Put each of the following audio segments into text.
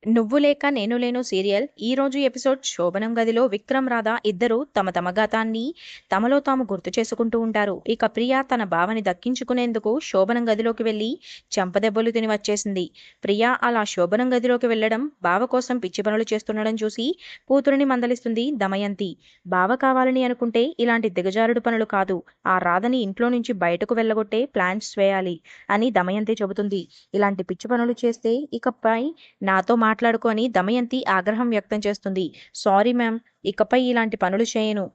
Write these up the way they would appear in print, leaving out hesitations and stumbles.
నువ్వు లేక నేను లేను సీరియల్ ఈ రోజు ఎపిసోడ్ శోభనం గదిలో విక్రమ్ రాధ ఇద్దరు తమ తమ గతాన్ని తమలో తాము గుర్తు చేసుకుంటూ ఉంటారు. ఇక ప్రియా తన బావని దక్కించుకునేందుకు శోభనం గదిలోకి వెళ్లి చెంపదెబ్బలు తిని వచ్చేసింది. ప్రియా అలా శోభనం గదిలోకి వెళ్లడం, బావ కోసం పిచ్చి పనులు చేస్తుండడం చూసి కూతురిని మందలిస్తుంది దమయంతి. బావ కావాలని అనుకుంటే ఇలాంటి దిగజారుడు పనులు కాదు, ఆ రాధని ఇంట్లో నుంచి బయటకు వెళ్ళగొట్టే ప్లాన్స్ వేయాలి అని దమయంతి చెబుతుంది. ఇలాంటి పిచ్చి పనులు చేస్తే ఇకపై నాతో మాట్లాడుకో అని దమయంతి ఆగ్రహం వ్యక్తం చేస్తుంది. సారీ మ్యామ్, ఇకపై ఇలాంటి పనులు చేయను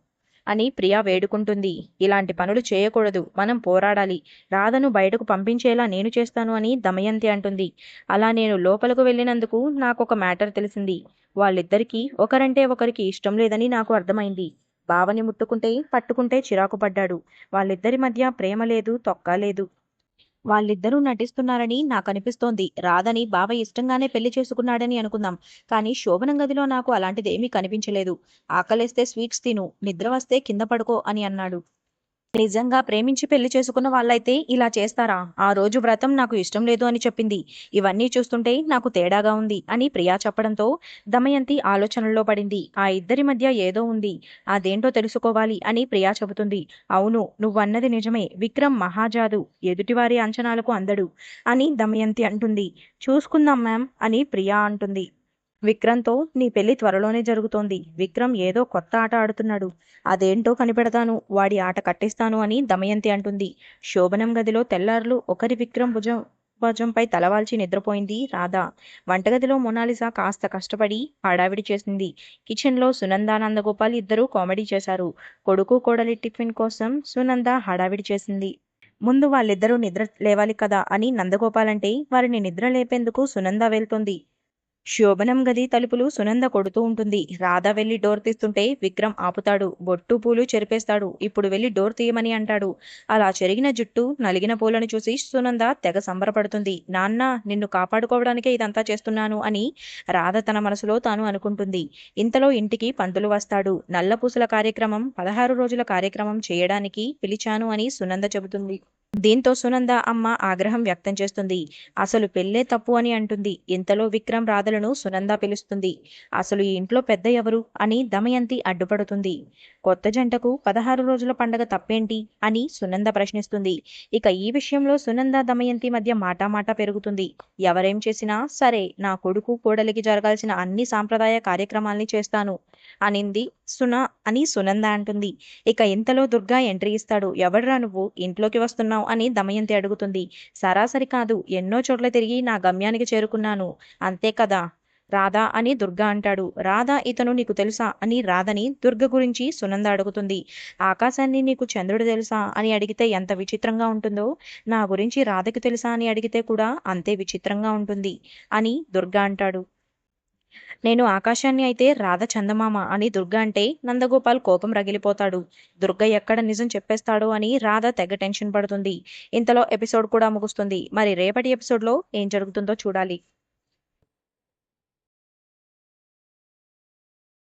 అని ప్రియా వేడుకుంటుంది. ఇలాంటి పనులు చేయకూడదు, మనం పోరాడాలి, రాధను బయటకు పంపించేలా నేను చేస్తాను అని దమయంతి అంటుంది. అలా నేను లోపలకు వెళ్ళినందుకు నాకొక మ్యాటర్ తెలిసింది. వాళ్ళిద్దరికీ ఒకరంటే ఒకరికి ఇష్టం లేదని నాకు అర్థమైంది. బావని ముట్టుకుంటే పట్టుకుంటే చిరాకు పడ్డాడు. వాళ్ళిద్దరి మధ్య ప్రేమ లేదు, తొక్క లేదు. వాళ్ళిద్దరూ నటిస్తున్నారని నాకనిపిస్తోంది. రాధని బావ ఇష్టంగానే పెళ్లి చేసుకున్నాడని అనుకుందాం. కానీ శోభనం గదిలో నాకు అలాంటిదేమీ కనిపించలేదు. ఆకలేస్తే స్వీట్స్ తిను, నిద్ర వస్తే కింద పడుకో అని అన్నాడు. నిజంగా ప్రేమించి పెళ్లి చేసుకున్న వాళ్ళైతే ఇలా చేస్తారా? ఆ రోజు వ్రతం నాకు ఇష్టం లేదు అని చెప్పింది. ఇవన్నీ చూస్తుంటే నాకు తేడాగా ఉంది అని ప్రియా చెప్పడంతో దమయంతి ఆలోచనల్లో పడింది. ఆ ఇద్దరి మధ్య ఏదో ఉంది, అదేంటో తెలుసుకోవాలి అని ప్రియా చెబుతుంది. అవును, నువ్వన్నది నిజమే, విక్రమ్ మహాజాదు, ఎదుటివారి అంచనాలకు అందడు అని దమయంతి అంటుంది. చూసుకుందాం మ్యామ్ అని ప్రియా అంటుంది. విక్రమ్‌తో నీ పెళ్లి త్వరలోనే జరుగుతోంది. విక్రమ్ ఏదో కొత్త ఆట ఆడుతున్నాడు. అదేంటో కనిపెడతాను, వాడి ఆట కట్టిస్తాను అని దమయంతి అంటుంది. శోభనం గదిలో తెల్లార్లు ఒకరి విక్రమ్ భుజంపై తలవాల్చి నిద్రపోయింది రాధ. వంటగదిలో మొనాలిసా కాస్త కష్టపడి హడావిడి చేసింది. కిచెన్లో సునంద, నందగోపాల్ ఇద్దరూ కామెడీ చేశారు. కొడుకు కోడలి టిఫిన్ కోసం సునంద హడావిడి చేసింది. ముందు వాళ్ళిద్దరూ నిద్ర లేవాలి కదా అని నందగోపాల్ అంటే వారిని నిద్ర లేపేందుకు సునంద వెళ్తుంది. శోభనం గది తలుపులు సునంద కొడుతూ ఉంటుంది. రాధ వెళ్లి డోర్ తీస్తుంటే విక్రమ్ ఆపుతాడు. బొట్టు పూలు చెరిపేస్తాడు. ఇప్పుడు వెళ్లి డోర్ తీయమని అంటాడు. అలా చెరిగిన జుట్టు, నలిగిన పూలను చూసి సునంద తెగ సంబరపడుతుంది. నాన్న, నిన్ను కాపాడుకోవడానికే ఇదంతా చేస్తున్నాను అని రాధ తన మనసులో తాను అనుకుంటుంది. ఇంతలో ఇంటికి పంతులు వస్తాడు. నల్లపూసల కార్యక్రమం 16 రోజుల కార్యక్రమం చేయడానికి పిలిచాను అని సునంద చెబుతుంది. దీంతో సునంద అమ్మ ఆగ్రహం వ్యక్తం చేస్తుంది. అసలు పెళ్ళే తప్పు అని అంటుంది. ఇంతలో విక్రమ్ రాధలను సునంద పిలుస్తుంది. అసలు ఈ ఇంట్లో పెద్ద ఎవరు అని దమయంతి అడ్డుపడుతుంది. కొత్త జంటకు 16 రోజుల పండగ తప్పేంటి అని సునంద ప్రశ్నిస్తుంది. ఇక ఈ విషయంలో సునంద దమయంతి మధ్య మాటామాట పెరుగుతుంది. ఎవరేం చేసినా సరే, నా కొడుకు కోడలికి జరగాల్సిన అన్ని సాంప్రదాయ కార్యక్రమాల్ని చేస్తాను అనింది అని సునంద అంటుంది. ఇక ఇంతలో దుర్గా ఎంట్రీ ఇస్తాడు. ఎవడ్రా నువ్వు, ఇంట్లోకి వస్తున్నావు అని దమయంతి అడుగుతుంది. సరాసరి కాదు, ఎన్నో చోట్ల తిరిగి నా గమ్యానికి చేరుకున్నాను, అంతే కదా రాధా అని దుర్గా అంటాడు. రాధా, ఇతను నీకు తెలుసా అని రాధని దుర్గ గురించి సునంద అడుగుతుంది. ఆకాశాన్ని నీకు చంద్రుడు తెలుసా అని అడిగితే ఎంత విచిత్రంగా ఉంటుందో, నా గురించి రాధకి తెలుసా అని అడిగితే కూడా అంతే విచిత్రంగా ఉంటుంది అని దుర్గా అంటాడు. నేను ఆకాశాన్ని అయితే రాధ చందమామ అని దుర్గ అంటే నందగోపాల్ కోపం రగిలిపోతాడు. దుర్గ ఎక్కడ నిజం చెప్పేస్తాడో అని రాధ తెగ టెన్షన్ పడుతుంది. ఇంతలో ఎపిసోడ్ కూడా ముగుస్తుంది. మరి రేపటి ఎపిసోడ్లో ఏం జరుగుతుందో చూడాలి.